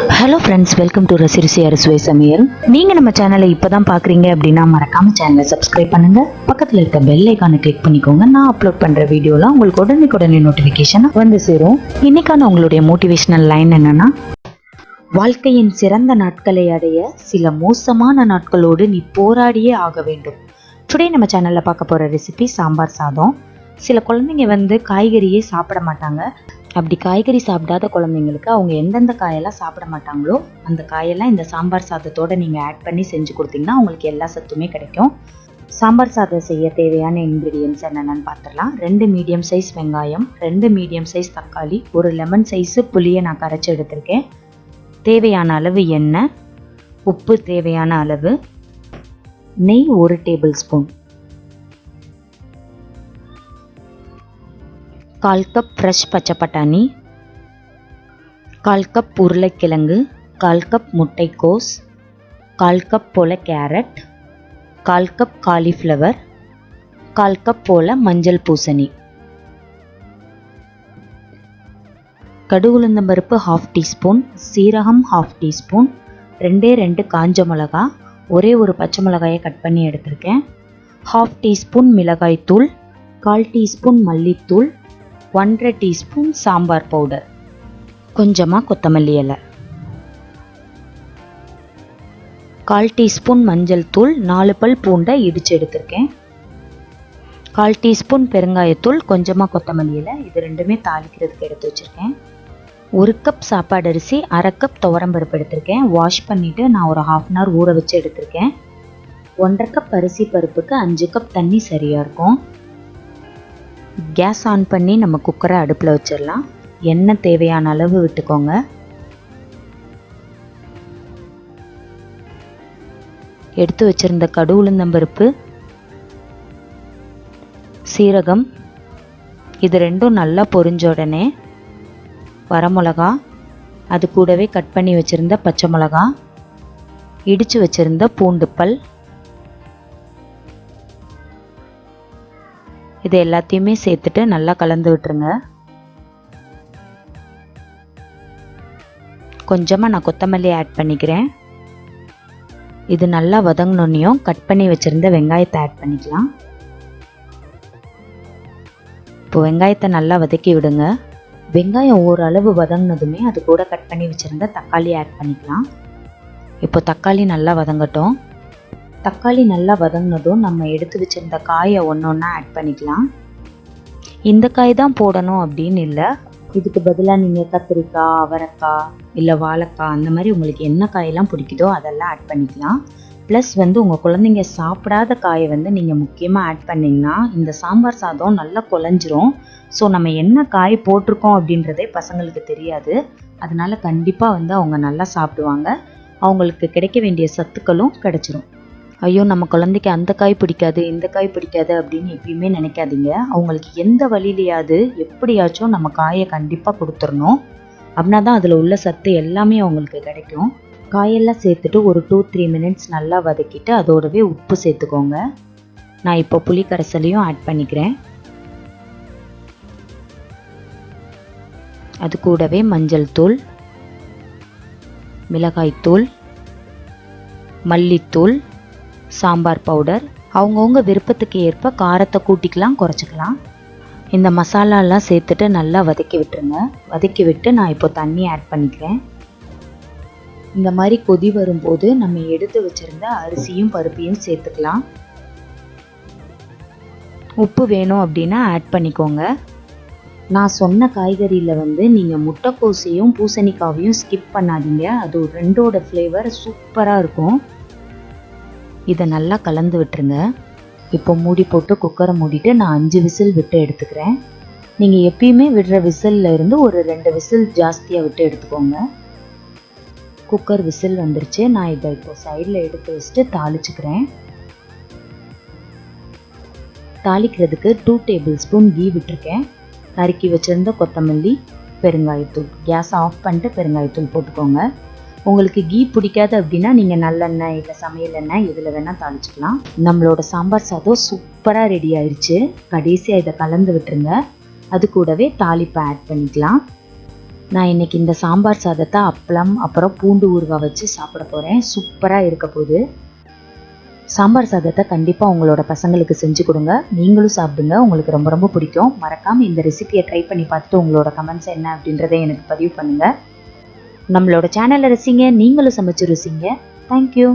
Hello friends, welcome to RUSI அறுசுவை சமையல். நீங்கள் நம்ம சேனலை இப்போ தான் பார்க்குறீங்க அப்படின்னா மறக்காமல் சேனலை சப்ஸ்கிரைப் பண்ணுங்கள். பக்கத்தில் இருக்க பெல் ஐக்கானை கிளிக் பண்ணிக்கோங்க. நான் அப்லோட் பண்ணுற வீடியோலாம் உங்களுக்கு உடனே நோட்டிஃபிகேஷன் வந்து சேரும். இன்னைக்கான உங்களுடைய மோட்டிவேஷனல் லைன் என்னன்னா, வாழ்க்கையின் சிறந்த நாட்களை அடைய சில மோசமான நாட்களோடு நீ போராடியே ஆக வேண்டும். டுடே நம்ம சேனலில் பார்க்க போகிற ரெசிபி சாம்பார் சாதம். சில குழந்தைங்க காய்கறியே சாப்பிட மாட்டாங்க. அப்படி காய்கறி சாப்பிடாத குழந்தைங்களுக்கு அவங்க எந்தெந்த காயெல்லாம் சாப்பிட மாட்டாங்களோ அந்த காயெல்லாம் இந்த சாம்பார் சாதத்தோடு நீங்கள் ஆட் பண்ணி செஞ்சு கொடுத்தீங்கன்னா அவங்களுக்கு எல்லா சத்துமே கிடைக்கும். சாம்பார் சாதம் செய்ய தேவையான இன்க்ரீடியன்ட்ஸ் என்னென்னு பார்த்துடலாம். 2 மீடியம் சைஸ் வெங்காயம், 2 மீடியம் சைஸ் தக்காளி, ஒரு லெமன் சைஸு புளியை நான் கரைச்சி எடுத்திருக்கேன். தேவையான அளவு எண்ணெய், உப்பு தேவையான அளவு, நெய் 1 டேபிள் ஸ்பூன், 1/4 கப் ஃப்ரெஷ் பச்சை பட்டாணி, 1/4 கப் உருளைக்கிழங்கு, 1/4 கப் முட்டைக்கோஸ், 1/4 கப் போல் கேரட், 1/4 கப் காலிஃப்ளவர், 1/4 கப் போல் மஞ்சள் பூசணி, கடுகுளுந்தம்பருப்பு 1/2 டீஸ்பூன், சீரகம் 1/2 டீஸ்பூன், 2 காஞ்ச மிளகா, ஒரு பச்சை மிளகாயை கட் பண்ணி எடுத்திருக்கேன், 1/2 டீஸ்பூன் மிளகாய் தூள், 1/4 டீஸ்பூன் மல்லித்தூள், 1/2 டீஸ்பூன் சாம்பார் பவுடர், கொஞ்சமாக கொத்தமல்லி இலை, 1/4 டீஸ்பூன் மஞ்சள் தூள், 4 பல் பூண்டை இடித்து எடுத்திருக்கேன், 1/4 டீஸ்பூன் பெருங்காயத்தூள், கொஞ்சமாக கொத்தமல்லி இலை. இது ரெண்டுமே தாளிக்கிறதுக்கு எடுத்து வச்சுருக்கேன். 1 கப் சாப்பாடு அரிசி, 1/2 கப் துவரம்பருப்பு எடுத்திருக்கேன். வாஷ் பண்ணிவிட்டு நான் ஒரு 1/2 அன் ஹவர் ஊற வச்சு எடுத்திருக்கேன். 1/2 கப் அரிசி பருப்புக்கு 5 கப் தண்ணி சரியாக இருக்கும். கேஸ் ஆன் பண்ணி நம்ம குக்கரை அடுப்பில் வச்சிடலாம். எண்ணெய் தேவையான அளவு விட்டுக்கோங்க. எடுத்து வச்சிருந்த கடுகுளுந்தம்பருப்பு, சீரகம், இது ரெண்டும் நல்லா பொரிஞ்ச உடனே வரமிளகா, அது கூடவே கட் பண்ணி வச்சிருந்த பச்சை மிளகா, இடித்து வச்சிருந்த பூண்டு பல், இது எல்லாத்தையுமே சேர்த்துட்டு நல்லா கலந்து விட்டுருங்க. கொஞ்சமாக நான் கொத்தமல்லி ஆட் பண்ணிக்கிறேன். இது நல்லா வதங்கினோன்னையும் கட் பண்ணி வச்சுருந்த வெங்காயத்தை ஆட் பண்ணிக்கலாம். இப்போ வெங்காயத்தை நல்லா வதக்கி விடுங்க. வெங்காயம் ஓரளவு வதங்கினதுமே அது கூட கட் பண்ணி வச்சுருந்த தக்காளி ஆட் பண்ணிக்கலாம். இப்போ தக்காளி நல்லா வதங்கட்டும். தக்காளி நல்லா வதங்கினதும் நம்ம எடுத்து வச்சுருந்த காயை ஒன்றா ஆட் பண்ணிக்கலாம். இந்த காய் தான் போடணும் அப்படின்னு இல்லை. இதுக்கு பதிலாக நீங்கள் கத்திரிக்காய், அவரைக்காய், இல்லை வாழைக்காய், அந்த மாதிரி உங்களுக்கு என்ன காயெல்லாம் பிடிக்குதோ அதெல்லாம் ஆட் பண்ணிக்கலாம். ப்ளஸ் உங்கள் குழந்தைங்க சாப்பிடாத காயை நீங்கள் முக்கியமாக ஆட் பண்ணிங்கன்னா இந்த சாம்பார் சாதம் நல்லா குழஞ்சிரும். ஸோ நம்ம என்ன காய் போட்டிருக்கோம் அப்படின்றதே பசங்களுக்கு தெரியாது. அதனால் கண்டிப்பாக அவங்க நல்லா சாப்பிடுவாங்க. அவங்களுக்கு கிடைக்க வேண்டிய சத்துக்களும் கிடைச்சிரும். ஐயோ, நம்ம குழந்தைக்கு அந்த காய் பிடிக்காது, இந்த காய் பிடிக்காது அப்படின்னு எப்பயுமே நினைக்காதீங்க. அவங்களுக்கு எந்த வழியிலையாவது எப்படியாச்சும் நம்ம காயை கண்டிப்பாக கொடுத்துடணும். அப்படின்னா தான் அதில் உள்ள சத்து எல்லாமே அவங்களுக்கு கிடைக்கும். காயெல்லாம் சேர்த்துட்டு ஒரு 2-3 மினிட்ஸ் நல்லா வதக்கிட்டு அதோடவே உப்பு சேர்த்துக்கோங்க. நான் இப்போ புளி கரைசலையும் ஆட் பண்ணிக்கிறேன். அது கூடவே மஞ்சள் தூள், மிளகாய்த்தூள், மல்லித்தூள், சாம்பார் பவுடர், அவங்கவுங்க விருப்பத்துக்கு ஏற்ப காரத்தை கூட்டிக்கலாம், குறைச்சிக்கலாம். இந்த மசாலாலாம் சேர்த்துட்டு நல்லா வதக்கி விட்டுருங்க. வதக்கி விட்டு நான் இப்போ தண்ணி ஆட் பண்ணிக்கிறேன். இந்த மாதிரி கொதி வரும்போது நம்ம எடுத்து வச்சுருந்த அரிசியும் பருப்பையும் சேர்த்துக்கலாம். உப்பு வேணும் அப்படின்னா ஆட் பண்ணிக்கோங்க. நான் சொன்ன காய்கறியில் நீங்கள் முட்டைக்கோசையும் பூசணிக்காவையும் ஸ்கிப் பண்ணாதீங்க. அது ரெண்டோட ஃப்ளேவர் சூப்பராக இருக்கும். இதை நல்லா கலந்து விட்டுருங்க. இப்போ மூடி போட்டு குக்கரை மூடிட்டு நான் 5 விசில் விட்டு எடுத்துக்கிறேன். நீங்கள் எப்பயுமே விடுற விசிலில் இருந்து ஒரு 2 விசில் ஜாஸ்தியாக விட்டு எடுத்துக்கோங்க. குக்கர் விசில் வந்துருச்சு. நான் இதை இப்போ சைடில் எடுத்து வச்சுட்டு தாளிச்சுக்கிறேன். தாளிக்கிறதுக்கு 2 டேபிள் ஸ்பூன் கீ விட்டுருக்கேன். நறுக்கி வச்சுருந்த கொத்தமல்லி, பெருங்காயத்தூள். கேஸ் ஆஃப் பண்ணிட்டு பெருங்காயத்தூள் போட்டுக்கோங்க. உங்களுக்கு கீ பிடிக்காது அப்படின்னா நீங்கள் நல்லெண்ணெய் இல்லை சமையல் எண்ணெய் இதில் வேணால் தாளிச்சுக்கலாம். நம்மளோட சாம்பார் சாதம் சூப்பராக ரெடி ஆயிடுச்சு. கடைசியாக இதை கலந்து விட்டுருங்க. அது கூடவே தாளிப்பை ஆட் பண்ணிக்கலாம். நான் இன்றைக்கி இந்த சாம்பார் சாதத்தை அப்பளம் அப்புறம் பூண்டு ஊறுகாய் வச்சு சாப்பிட போகிறேன். சூப்பராக இருக்க போகுது. சாம்பார் சாதத்தை கண்டிப்பாக உங்களோட பசங்களுக்கு செஞ்சு கொடுங்க. நீங்களும் சாப்பிடுங்க, உங்களுக்கு ரொம்ப ரொம்ப பிடிக்கும். மறக்காமல் இந்த ரெசிபியை ட்ரை பண்ணி பார்த்துட்டு உங்களோட கமெண்ட்ஸ் என்ன அப்படின்றத எனக்கு பதிவு பண்ணுங்கள். நம்மளோட சேனலை ரசிங்க, நீங்களும் சமைச்சு ருசிங்க. தேங்க்யூ.